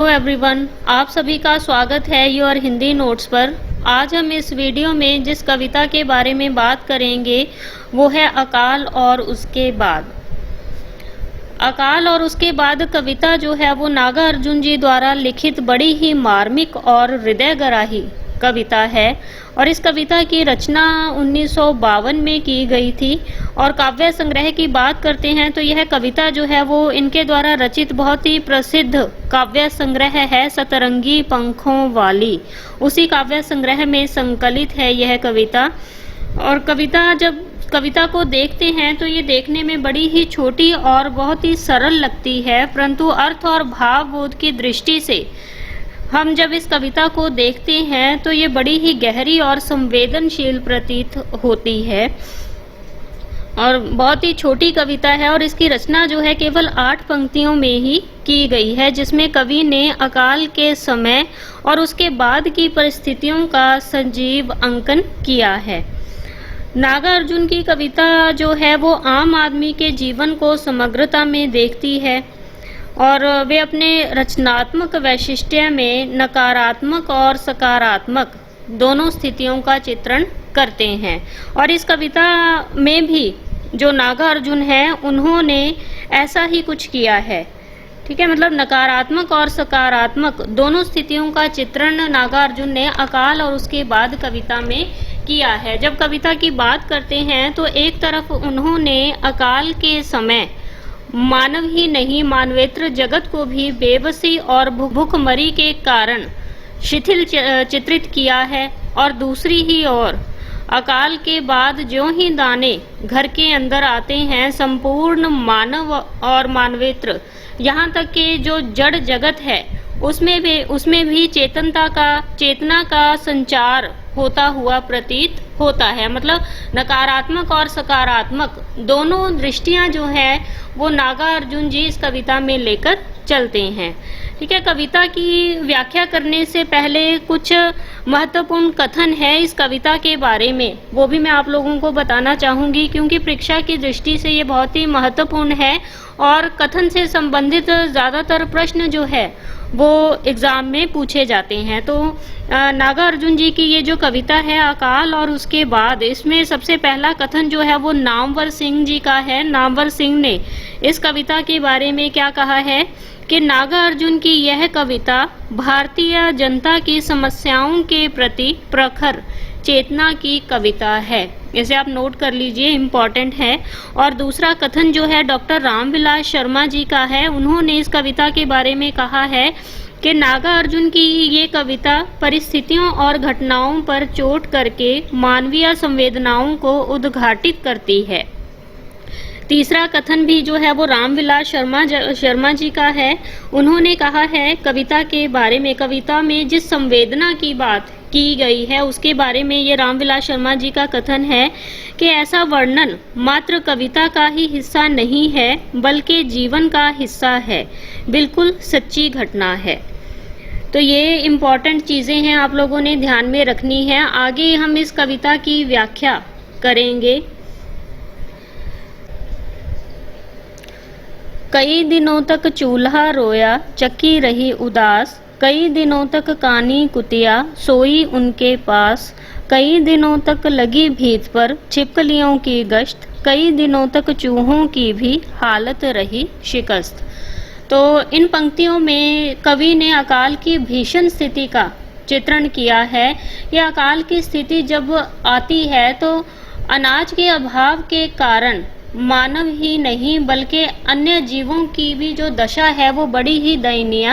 Hello everyone, आप सभी का स्वागत है योर हिंदी नोट्स पर। आज हम इस वीडियो में जिस कविता के बारे में बात करेंगे वो है अकाल और उसके बाद। अकाल और उसके बाद कविता जो है वो नागार्जुन जी द्वारा लिखित बड़ी ही मार्मिक और हृदयग्राही कविता है और इस कविता की रचना 1952 में की गई थी। और काव्य संग्रह की बात करते हैं तो यह कविता जो है वो इनके द्वारा रचित बहुत ही प्रसिद्ध काव्य संग्रह है सतरंगी पंखों वाली। उसी काव्य संग्रह में संकलित है यह कविता। और जब कविता को देखते हैं तो ये देखने में बड़ी ही छोटी और बहुत ही सरल लगती है, परंतु अर्थ और भाव बोध की दृष्टि से हम जब इस कविता को देखते हैं तो ये बड़ी ही गहरी और संवेदनशील प्रतीत होती है और बहुत ही छोटी कविता है। और इसकी रचना जो है केवल 8 पंक्तियों में ही की गई है, जिसमें कवि ने अकाल के समय और उसके बाद की परिस्थितियों का सजीव अंकन किया है। नागार्जुन की कविता जो है वो आम आदमी के जीवन को समग्रता में देखती है और वे अपने रचनात्मक वैशिष्ट्य में नकारात्मक और सकारात्मक दोनों स्थितियों का चित्रण करते हैं। और इस कविता में भी जो नागार्जुन है उन्होंने ऐसा ही कुछ किया है। ठीक है, मतलब नकारात्मक और सकारात्मक दोनों स्थितियों का चित्रण नागार्जुन ने अकाल और उसके बाद कविता में किया है। जब कविता की बात करते हैं तो एक तरफ उन्होंने अकाल के समय मानव ही नहीं मानवेतर जगत को भी बेबसी और भूखमरी के कारण शिथिल चित्रित किया है, और दूसरी ही ओर अकाल के बाद ज्यों ही दाने घर के अंदर आते हैं संपूर्ण मानव और मानवेतर यहाँ तक के जो जड़ जगत है उसमें भी चेतना का संचार होता हुआ प्रतीत होता है। मतलब नकारात्मक और सकारात्मक दोनों दृष्टियां जो है वो नागार्जुन जी इस कविता में लेकर चलते हैं। ठीक है, कविता की व्याख्या करने से पहले कुछ महत्वपूर्ण कथन है इस कविता के बारे में, वो भी मैं आप लोगों को बताना चाहूँगी क्योंकि परीक्षा की दृष्टि से ये बहुत ही महत्वपूर्ण है और कथन से संबंधित ज़्यादातर प्रश्न जो है वो एग्ज़ाम में पूछे जाते हैं। तो नागार्जुन जी की ये जो कविता है अकाल और उसके बाद, इसमें सबसे पहला कथन जो है वो नामवर सिंह जी का है। नामवर सिंह ने इस कविता के बारे में क्या कहा है कि नागार्जुन की यह कविता भारतीय जनता की समस्याओं के प्रति प्रखर चेतना की कविता है। इसे आप नोट कर लीजिए, इम्पॉर्टेंट है। और दूसरा कथन जो है डॉक्टर रामविलास शर्मा जी का है। उन्होंने इस कविता के बारे में कहा है कि नागार्जुन की ये कविता परिस्थितियों और घटनाओं पर चोट करके मानवीय संवेदनाओं को उद्घाटित करती है। तीसरा कथन भी जो है वो रामविलास शर्मा जी का है। उन्होंने कहा है कविता के बारे में, कविता में जिस संवेदना की बात की गई है उसके बारे में ये रामविलास शर्मा जी का कथन है कि ऐसा वर्णन मात्र कविता का ही हिस्सा नहीं है बल्कि जीवन का हिस्सा है, बिल्कुल सच्ची घटना है। तो ये इम्पॉर्टेंट चीज़ें हैं, आप लोगों ने ध्यान में रखनी है। आगे हम इस कविता की व्याख्या करेंगे। कई दिनों तक चूल्हा रोया, चक्की रही उदास, कई दिनों तक कानी कुतिया सोई उनके पास, कई दिनों तक लगी भीत पर छिपकलियों की गश्त, कई दिनों तक चूहों की भी हालत रही शिकस्त। तो इन पंक्तियों में कवि ने अकाल की भीषण स्थिति का चित्रण किया है। यह अकाल की स्थिति जब आती है तो अनाज के अभाव के कारण मानव ही नहीं बल्कि अन्य जीवों की भी जो दशा है वो बड़ी ही दयनीय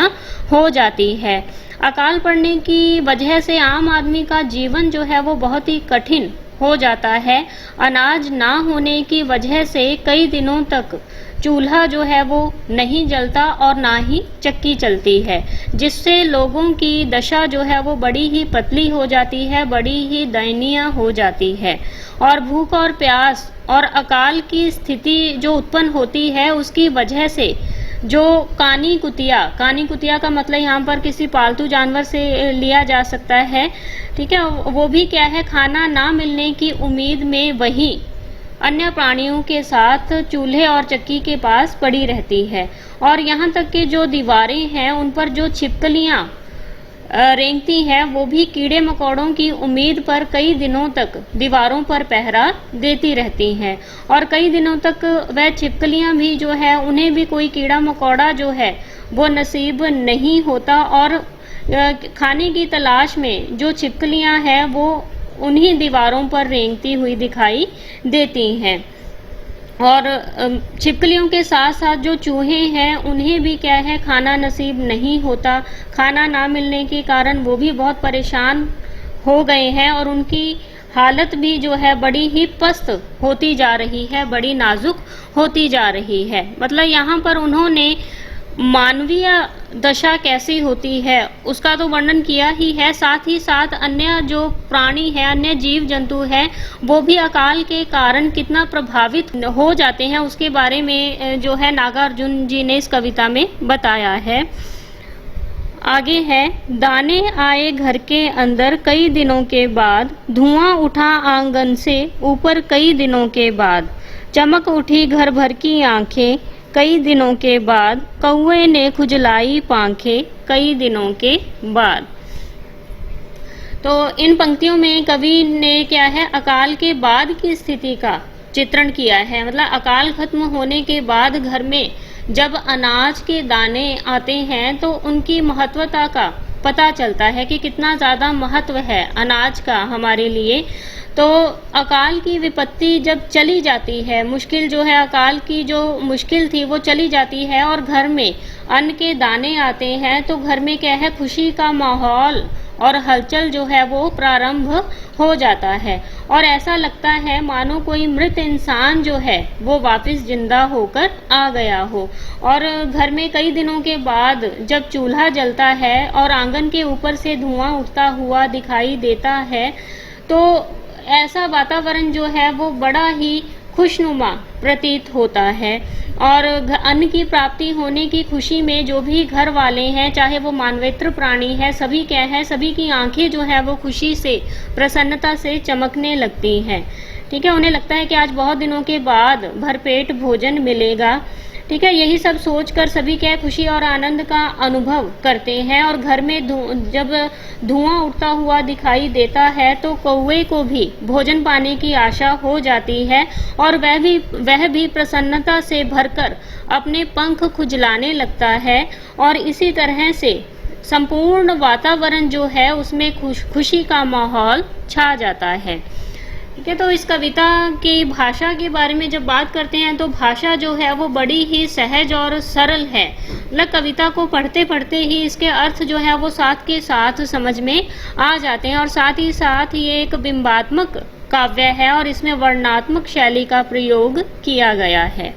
हो जाती है। अकाल पड़ने की वजह से आम आदमी का जीवन जो है वो बहुत ही कठिन हो जाता है। अनाज ना होने की वजह से कई दिनों तक चूल्हा जो है वो नहीं जलता और ना ही चक्की चलती है, जिससे लोगों की दशा जो है वो बड़ी ही पतली हो जाती है, बड़ी ही दयनीय हो जाती है। और भूख और प्यास और अकाल की स्थिति जो उत्पन्न होती है उसकी वजह से जो कानी कुतिया का मतलब यहाँ पर किसी पालतू जानवर से लिया जा सकता है। ठीक है, वो भी क्या है, खाना ना मिलने की उम्मीद में वही अन्य प्राणियों के साथ चूल्हे और चक्की के पास पड़ी रहती है। और यहाँ तक कि जो दीवारें हैं उन पर जो छिपकलियाँ रेंगती हैं वो भी कीड़े मकोड़ों की उम्मीद पर कई दिनों तक दीवारों पर पहरा देती रहती हैं। और कई दिनों तक वह छिपकलियाँ भी जो है उन्हें भी कोई कीड़ा मकोड़ा जो है वो नसीब नहीं होता, और खाने की तलाश में जो छिपकलियाँ हैं वो उन्हीं दीवारों पर रेंगती हुई दिखाई देती हैं। और छिपकलियों के साथ साथ जो चूहे हैं उन्हें भी क्या है, खाना नसीब नहीं होता। खाना ना मिलने के कारण वो भी बहुत परेशान हो गए हैं और उनकी हालत भी जो है बड़ी ही पस्त होती जा रही है, बड़ी नाजुक होती जा रही है। मतलब यहाँ पर उन्होंने मानवीय दशा कैसी होती है उसका तो वर्णन किया ही है, साथ ही साथ अन्य जो प्राणी है, अन्य जीव जंतु हैं, वो भी अकाल के कारण कितना प्रभावित हो जाते हैं उसके बारे में जो है नागार्जुन जी ने इस कविता में बताया है। आगे है, दाने आए घर के अंदर कई दिनों के बाद, धुआं उठा आंगन से ऊपर कई दिनों के बाद, चमक उठी घर भर की आंखें कई दिनों के बाद, कौवे ने खुजलाई पांखें कई दिनों के बाद। तो इन पंक्तियों में कवि ने क्या है, अकाल के बाद की स्थिति का चित्रण किया है। मतलब अकाल खत्म होने के बाद घर में जब अनाज के दाने आते हैं तो उनकी महत्वता का पता चलता है कि कितना ज़्यादा महत्व है अनाज का हमारे लिए। तो अकाल की विपत्ति जब चली जाती है, मुश्किल जो है अकाल की जो मुश्किल थी वो चली जाती है और घर में अन्न के दाने आते हैं, तो घर में क्या है, खुशी का माहौल और हलचल जो है वो प्रारंभ हो जाता है। और ऐसा लगता है मानो कोई मृत इंसान जो है वो वापस जिंदा होकर आ गया हो। और घर में कई दिनों के बाद जब चूल्हा जलता है और आंगन के ऊपर से धुआं उठता हुआ दिखाई देता है, तो ऐसा वातावरण जो है वो बड़ा ही खुशनुमा प्रतीत होता है। और अन्न की प्राप्ति होने की खुशी में जो भी घर वाले हैं, चाहे वो मानवेतर प्राणी है, सभी क्या है, सभी की आंखें जो है वो खुशी से, प्रसन्नता से चमकने लगती हैं। ठीक है, उन्हें लगता है कि आज बहुत दिनों के बाद भरपेट भोजन मिलेगा। ठीक है, यही सब सोचकर सभी क्या है, खुशी और आनंद का अनुभव करते हैं। और घर में जब धुआं उठता हुआ दिखाई देता है तो कौवे को भी भोजन पाने की आशा हो जाती है और वह भी प्रसन्नता से भरकर अपने पंख खुजलाने लगता है। और इसी तरह से संपूर्ण वातावरण जो है उसमें खुशी का माहौल छा जाता है। ठीक है, तो इस कविता की भाषा के बारे में जब बात करते हैं तो भाषा जो है वो बड़ी ही सहज और सरल है। मतलब कविता को पढ़ते पढ़ते ही इसके अर्थ जो है वो साथ के साथ समझ में आ जाते हैं। और साथ ही साथ ये एक बिंबात्मक काव्य है और इसमें वर्णनात्मक शैली का प्रयोग किया गया है।